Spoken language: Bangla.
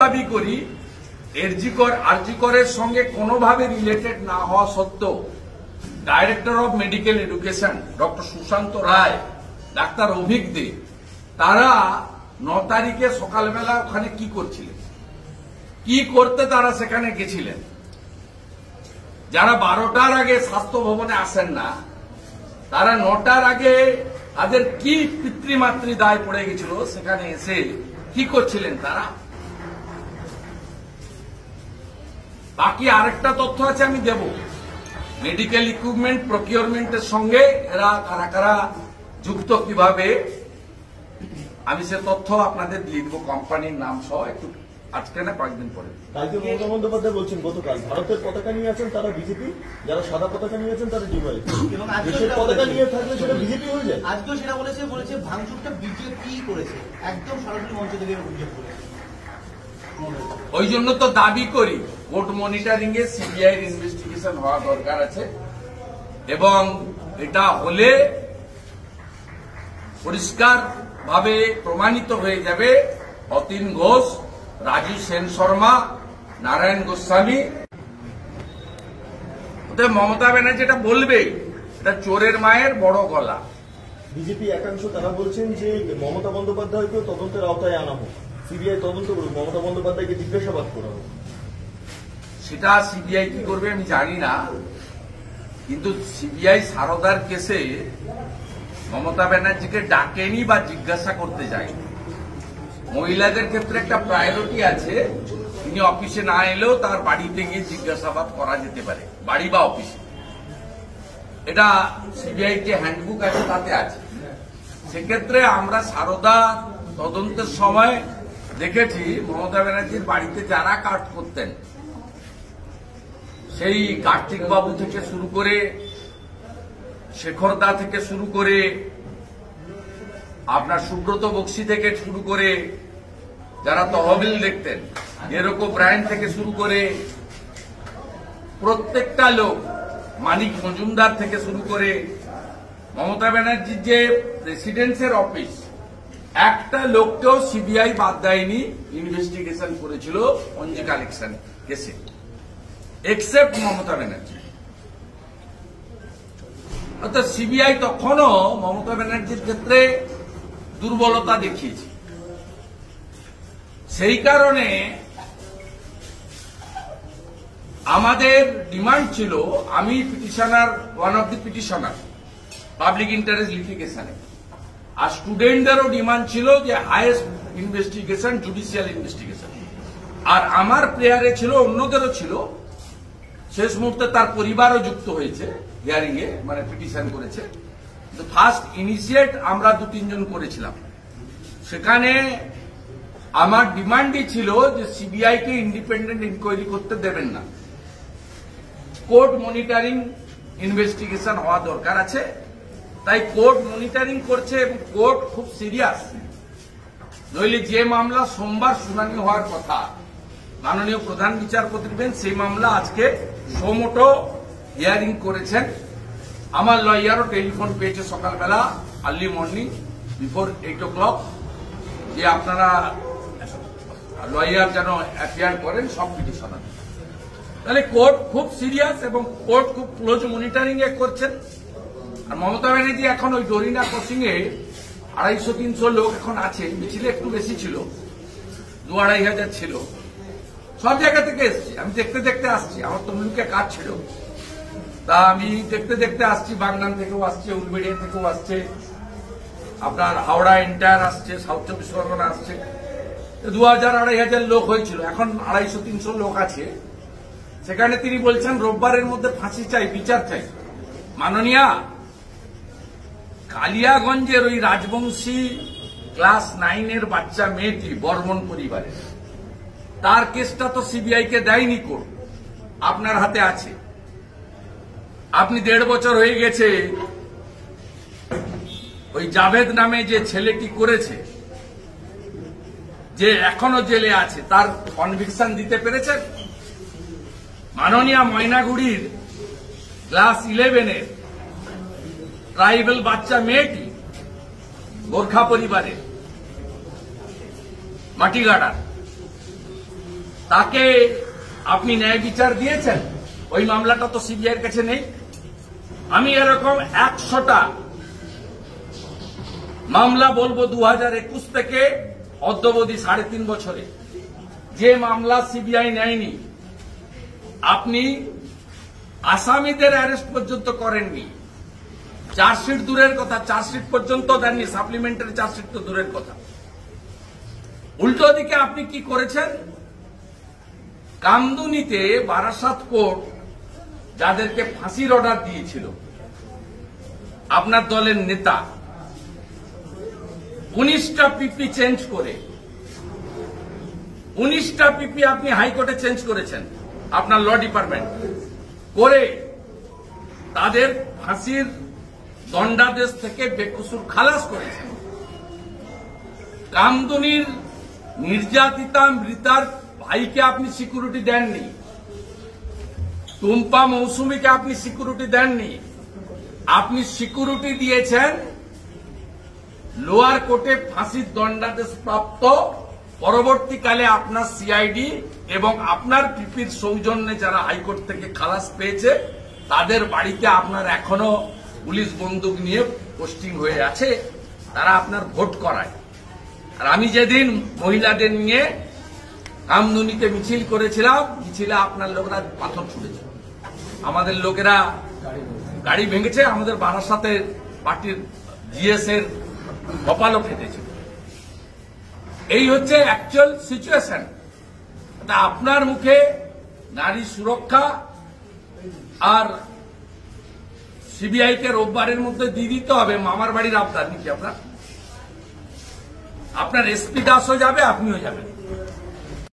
দাবি করি আরজিকরের সঙ্গে কোনোভাবে রিলেটেড না হওয়া সত্ত্বেও director of medical education doctor Sushanta Roy, ডাক্তার অভিক দে, তারা 9 তারিখে সকালবেলা ওখানে কি করছিলেন, কি করতে তারা সেখানে গেছিলেন? যারা 12টার আগে স্বাস্থ্য ভবনে আসেন না, তারা 9টার আগে তাদের কি পিতৃমাতৃ দায় পড়ে গেছিল, সেখানে এসে কি করছিলেন তারা? বাকি আরেকটা তথ্য আছে, আমি দেব। মেডিকেল ইকুইপমেন্ট প্রকিউরমেন্টের সঙ্গে এরা কারা কারা যুক্ত, কিভাবে, আমি সে তথ্য আপনাদের দিয়ে দেবো, কোম্পানির নাম সহ, একটু আজকে না কয়েকদিন পরে। কালকে মমতা বন্দ্যোপাধ্যায় বলছেন গতকাল ভারতের পতাকা নিয়ে আছেন তারা বিজেপি, যারা সাদা পতাকা নিয়ে আছেন তারা ডিওয়াই, এবং দেশের পতাকা নিয়ে থাকলে সেটা বিজেপি হয়ে যায়। আজকেও সেটা বলেছে ভাঙচুরটা বিজেপি করেছে, একদম সরাসরি মঞ্চ থেকে অভিযোগ করেছে। ওই জন্য তো দাবি করি কোর্ট মনিটরিং এ সিবিআই ইনভেস্টিগেশন হওয়া দরকার আছে, এবং এটা হলে পরিষ্কার ভাবে প্রমাণিত হয়ে যাবে অতীন ঘোষ, রাজু সেন শর্মা, নারায়ণ গোস্বামী। মমতা ব্যানার্জি এটা বলবে, এটা চোরের মায়ের বড় গলা। বিজেপি একাংশ তারা বলছেন যে মমতা বন্দ্যোপাধ্যায়কেও তদন্তের আওতায় আনা হোক, সিবিআই তদন্ত করুক, মমতা বন্দ্যোপাধ্যায়কে জিজ্ঞাসাবাদ করা হোক। সেটা সিবিআই কি করবে আমি জানি না, কিন্তু সিবিআই সারদার কেসে মমতা ব্যানার্জিকে ডাকেনি বা জিজ্ঞাসা করতে যায়নি। মহিলাদের ক্ষেত্রে একটা প্রায়োরিটি আছে, তিনি অফিসে না এলেও তার বাড়িতে গিয়ে জিজ্ঞাসাবাদ করা যেতে পারে, বাড়ি বা অফিসে। এটা সিবিআই যে হ্যান্ডবুক আছে তাতে আছে। সেক্ষেত্রে আমরা সারদা তদন্তের সময় দেখেছি মমতা ব্যানার্জির বাড়িতে যারা কাজ করতেন, সেই কার্তিক বাবু থেকে শুরু করে, শেখর দা থেকে শুরু করে, আপনার সুব্রত বক্সি থেকে শুরু করে, যারা তহবিল দেখতেন, এরকম ব্র্যান্ড থেকে শুরু করে প্রত্যেকটা লোক, মানিক মজুমদার থেকে শুরু করে, মমতা ব্যানার্জির যে প্রেসিডেন্সের অফিস, একটা লোককেও সিবিআই বাদ দেয়নি, ইনভেস্টিগেশন করেছিল পঞ্জি কালেকশন কেসে, এক্সেপ্ট মমতা ব্যানার্জি। অর্থাৎ সিবিআই তখনও মমতা ব্যানার্জির ক্ষেত্রে দুর্বলতা দেখিয়েছে। সেই কারণে আমাদের ডিমান্ড ছিল, আমি petitioner, one of the petitioner public interest লিটিগেশনে, আর স্টুডেন্টদেরও ডিমান্ড ছিল যে হাইয়েস্ট ইনভেস্টিগেশন, জুডিশিয়াল ইনভেস্টিগেশন। আর আমার প্লেয়ারে ছিল, অন্যদেরও ছিল, শেষ মুহূর্তে তার পরিবারও যুক্ত হয়েছে হিয়ারিং এ, মানে পিটিশন করেছে। ফার্স্ট ইনিশিয়েট আমরা 2-3 জন করেছিলাম। সেখানে আমার ডিমান্ডই ছিল যে সিবিআই কে ইন্ডিপেন্ডেন্ট ইনকোয়ারি করতে দেবেন না, কোর্ট মনিটরিং ইনভেস্টিগেশন হওয়া দরকার আছে। তাই কোর্ট মনিটরিং করছে, এবং কোর্ট খুব সিরিয়াস। নইলে যে মামলা সোমবার শুনানি হওয়ার কথা মাননীয় প্রধান বিচারপতি বেঞ্চ, সেই মামলা আজকে সোমোটো হিয়ারিং করেছেন। আমার লয়ারও টেলিফোন পেয়েছে সকালবেলা, আর্লি মর্নিং বিফোর 8 o'clock, যে আপনারা লয়ার যেন অ্যাপিয়ার করেন সব পিটিশনার। তাহলে কোর্ট খুব সিরিয়াস, এবং কোর্ট খুব ক্লোজ মনিটরিং এ করছেন। আর মমতা ব্যানার্জি এখন ওই ডোরিনা ক্রসিং এ 250-300 লোক এখন আছে, মিছিলে একটু বেশি ছিল, 2-2.5 হাজার ছিল, সব জায়গা থেকে এসছি। আমি দেখতে দেখতে আসছি, আমার তমলুকে কাজ ছিল, তা আমি দেখতে দেখতে আসছি। বাগনান থেকেও আসছে, উলবেড়িয়া থেকেও আসছে, আপনার হাওড়া এন্টায়ার আসছে, সাউথ 24 পরগনা আসছে। 2000-2500 লোক হয়েছিল, এখন 250-300 লোক আছে। সেখানে তিনি বলছেন রোববারের মধ্যে ফাঁসি চাই, বিচার চাই। মাননীয়া, কালিয়াগঞ্জের ওই রাজবংশী ক্লাস 9-এর বাচ্চা মেয়েটি বর্মন পরিবারের, তার কেসটা তো সিবিআই কে দেয়নি কোর্ট, আপনার হাতে আছে। আপনি 1.5 বছর হয়ে গেছে, ওই জাভেদ নামে যে ছেলেটি করেছে, যে এখনো জেলে আছে, তার কনভিকশন দিতে পেরেছেন? মাননীয় ময়নাগুড়ির ক্লাস 11-এর ট্রাইবেল বাচ্চা মেয়েটি, গোর্খা পরিবারের, মাটিগাড়ার, তাকে আপনি ন্যায় বিচার দিয়েছেন? ওই মামলাটা তো সিবিআইয়ের কাছে নেই। আমি এরকম 100টা মামলা বলবো 2021 থেকে অদ্যাবধি 3.5 বছরে যে মামলা সিবিআই নেয়নি। আপনি আসামিদের অ্যারেস্ট পর্যন্ত করেননি, চার্জশিট দূরের কথা, চার্জশিট পর্যন্ত দেননি, সাপ্লিমেন্টারি চার্জশিট তো দূরের কথা। উল্টো দিকে আপনি কি করেছেন? কামদুনিতে বারাসাত কোর্ট যাদেরকে ফাঁসির অর্ডার দিয়েছিল, আপনার দলের নেতা 19টা পিপি চেঞ্জ করে, 19টা পিপি আপনি হাইকোর্টে চেঞ্জ করেছেন, আপনার ল ডিপার্টমেন্ট করে তাদের ফাঁসির দণ্ডাদেশ থেকে বেকসুর খালাস করেছেন। কামদুনির নির্যাতিতা মৃতার ভাইকে আপনি সিকিউরিটি দেননি, টুম্পা মৌসুমীকে আপনি সিকিউরিটি দেননি। আপনি সিকিউরিটি দিয়েছেন লোয়ার কোর্টে ফাঁসির দণ্ডাদেশ প্রাপ্ত, পরবর্তীকালে আপনার সিআইডি এবং আপনার পিপির সৌজন্যে যারা হাইকোর্ট থেকে খালাস পেয়েছে তাদের বাড়িতে আপনার এখনো পুলিশ বন্দুক নিয়ে পোস্টিং হয়ে আছে, তারা আপনার ভোট করায়। আর আমি যেদিন মহিলাদের নিয়ে কামদুনিতে মিছিল করেছিলাম, মিছিলে আপনার লোকেরা পাথর ছুড়েছে, আমাদের লোকেরা গাড়ি ভেঙেছে, আমাদের বারাসাতের পার্টির জিএস এর কপালও ফেটেছে। এই হচ্ছে অ্যাকচুয়াল সিচুয়েশন। আপনার মুখে নারী সুরক্ষা আর সিবিআই কে রোববারের মধ্যে দিয়ে দিতে হবে মামার বাড়ির আবদার নাকি আপনার? আপনার এসপি দাসও যাবে, আপনিও যাবেন।